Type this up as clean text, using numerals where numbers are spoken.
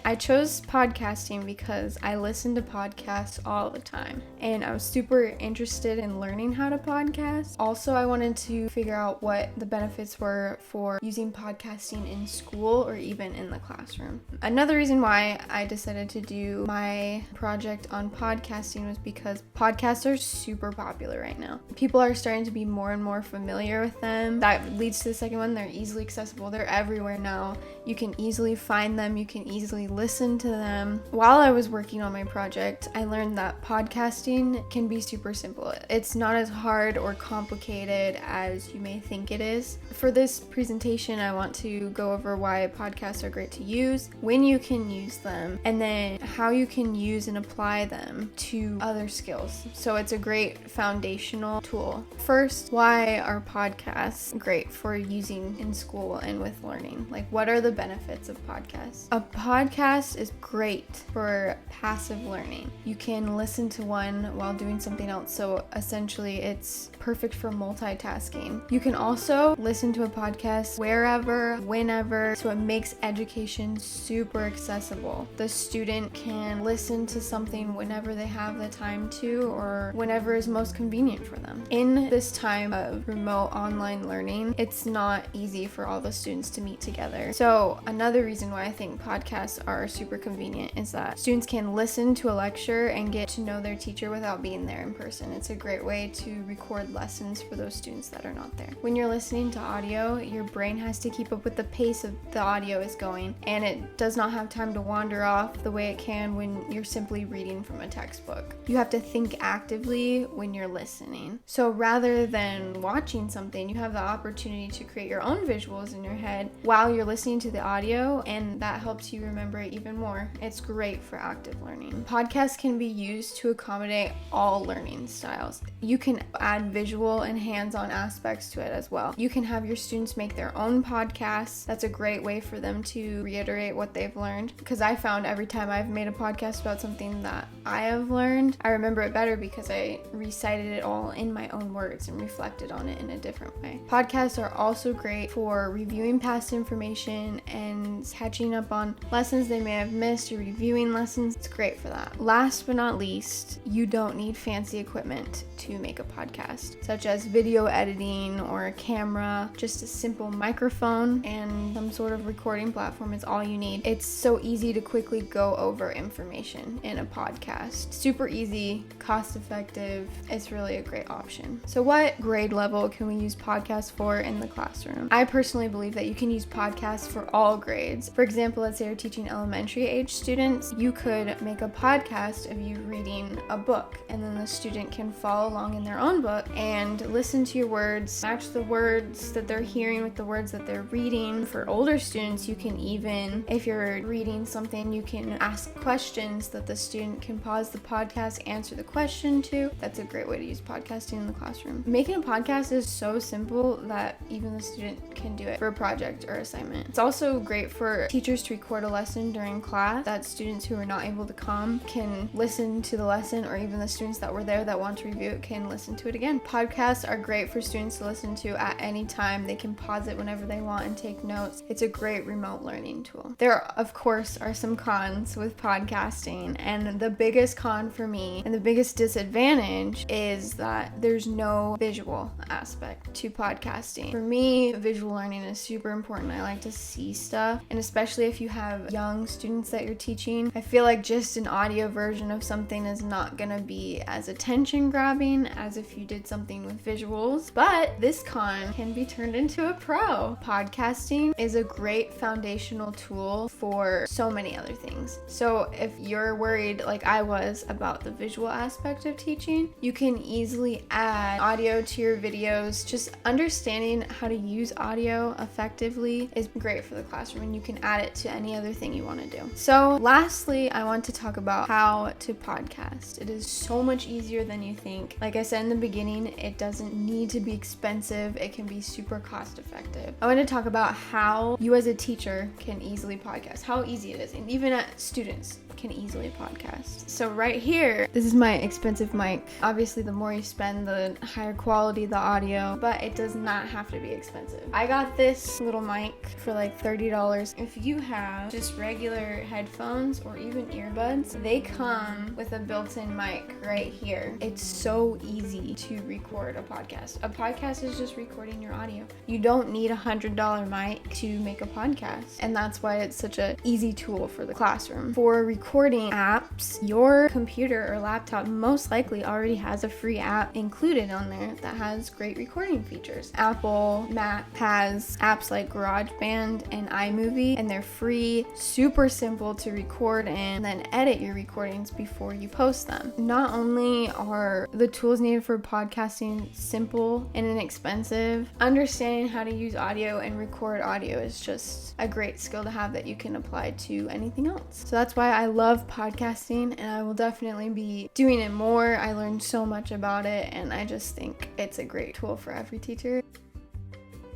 I chose podcasting because I listen to podcasts all the time and I was super interested in learning how to podcast. Also, I wanted to figure out what the benefits were for using podcasting in school or even in the classroom. Another reason why I decided to do my project on podcasting was because podcasts are super popular right now. People are starting to be more and more familiar with them. That leads to the second one. They're easily accessible. They're everywhere now. You can easily find them. You can easily listen to them. While I was working on my project, I learned that podcasting can be super simple. It's not as hard or complicated as you may think it is. For this presentation, I want to go over why podcasts are great to use, when you can use them, and then how you can use and apply them to other skills. So it's a great foundational tool. First, why are podcasts great for using in school and with learning? Like, what are the benefits of podcasts? A podcast is great for passive learning. You can listen to one while doing something else. So essentially, it's perfect for multitasking. You can also listen to a podcast wherever, whenever, so it makes education super accessible. The student can listen to something whenever they have the time to or whenever is most convenient for them. In this time of remote online learning, it's not easy for all the students to meet together. So another reason why I think podcasts are super convenient is that students can listen to a lecture and get to know their teacher without being there in person. It's a great way to record lessons for those students that are not there. When you're listening to audio, your brain has to keep up with the pace of the audio is going, and it does not have time to wander off the way it can when you're simply reading from a textbook. You have to think actively when you're listening. So rather than watching something, you have the opportunity to create your own visuals in your head while you're listening to the audio, and that helps you remember it even more. It's great for active learning. Podcasts can be used to accommodate all learning styles. You can add visual and hands-on aspects to it as well. You can have your students make their own podcasts. That's a great way for them to reiterate what they've learned, because I found every time I've made a podcast about something that I have learned, I remember it better because I recited it all in my own words and reflected on it in a different way. Podcasts are also great for reviewing past information and catching up on lessons they may have missed or reviewing lessons. It's great for that. Last but not least, you don't need fancy equipment to make a podcast, such as video editing or a camera. Just a simple microphone and some sort of recording platform is all you need. It's so easy to quickly go over information in a podcast. Super easy, cost effective. It's really a great option. So what grade level can we use podcasts for in the classroom? I personally believe that you can use podcasts for all grades. For example, let's say you're teaching elementary age students, you could make a podcast of you reading a book, and then the student can follow along in their own book and listen to your words, match the words that they're hearing with the words that they're reading. For older students, you can even, if you're reading something, you can ask questions that the student can pause the podcast, answer the question to. That's a great way to use podcasting in the classroom. Making a podcast is so simple that even the student can do it for a project or assignment. It's also great for teachers to record a lesson during class that students who are not able to come can listen to the lesson, or even the students that were there that want to review it can listen to it again. Podcasts are great for students to listen to at any time. They can pause it whenever they want and take notes. It's a great remote learning tool. There, of course, are some cons with podcasting, and the biggest con for me and the biggest disadvantage is that there's no visual aspect to podcasting. For me, visual learning is super important. I like to see stuff, and especially if you have young students that you're teaching, I feel like just an audio version of something is not gonna be as attention grabbing as if you did something with visuals. But this con can be turned into a pro. Podcasting is a great foundational tool for so many other things. So if you're worried, like I was, about the visual aspect of teaching, you can easily add audio to your videos. Just understanding how to use audio effectively is great for the classroom, and you can add it to any other thing you want to do. So lastly, I want to talk about how to podcast. It is is so much easier than you think. Like I said in the beginning, it doesn't need to be expensive. It can be super cost effective. I want to talk about how you as a teacher can easily podcast, how easy it is, and even at students can easily podcast. So right here, this is my expensive mic. Obviously, the more you spend, the higher quality the audio, but it does not have to be expensive. I got this little mic for like $30. If you have just regular headphones or even earbuds, they come with a built-in mic right here. It's so easy to record a podcast. A podcast is just recording your audio. You don't need a $100 mic to make a podcast, and that's why it's such an easy tool for the classroom. For recording apps, your computer or laptop most likely already has a free app included on there that has great recording features. Apple, Mac has apps like GarageBand and iMovie, and they're free, super simple to record and then edit your recordings before you post them. Not only are the tools needed for podcasting simple and inexpensive, understanding how to use audio and record audio is just a great skill to have that you can apply to anything else. So that's why I love podcasting, and I will definitely be doing it more. I learned so much about it, and I just think it's a great tool for every teacher.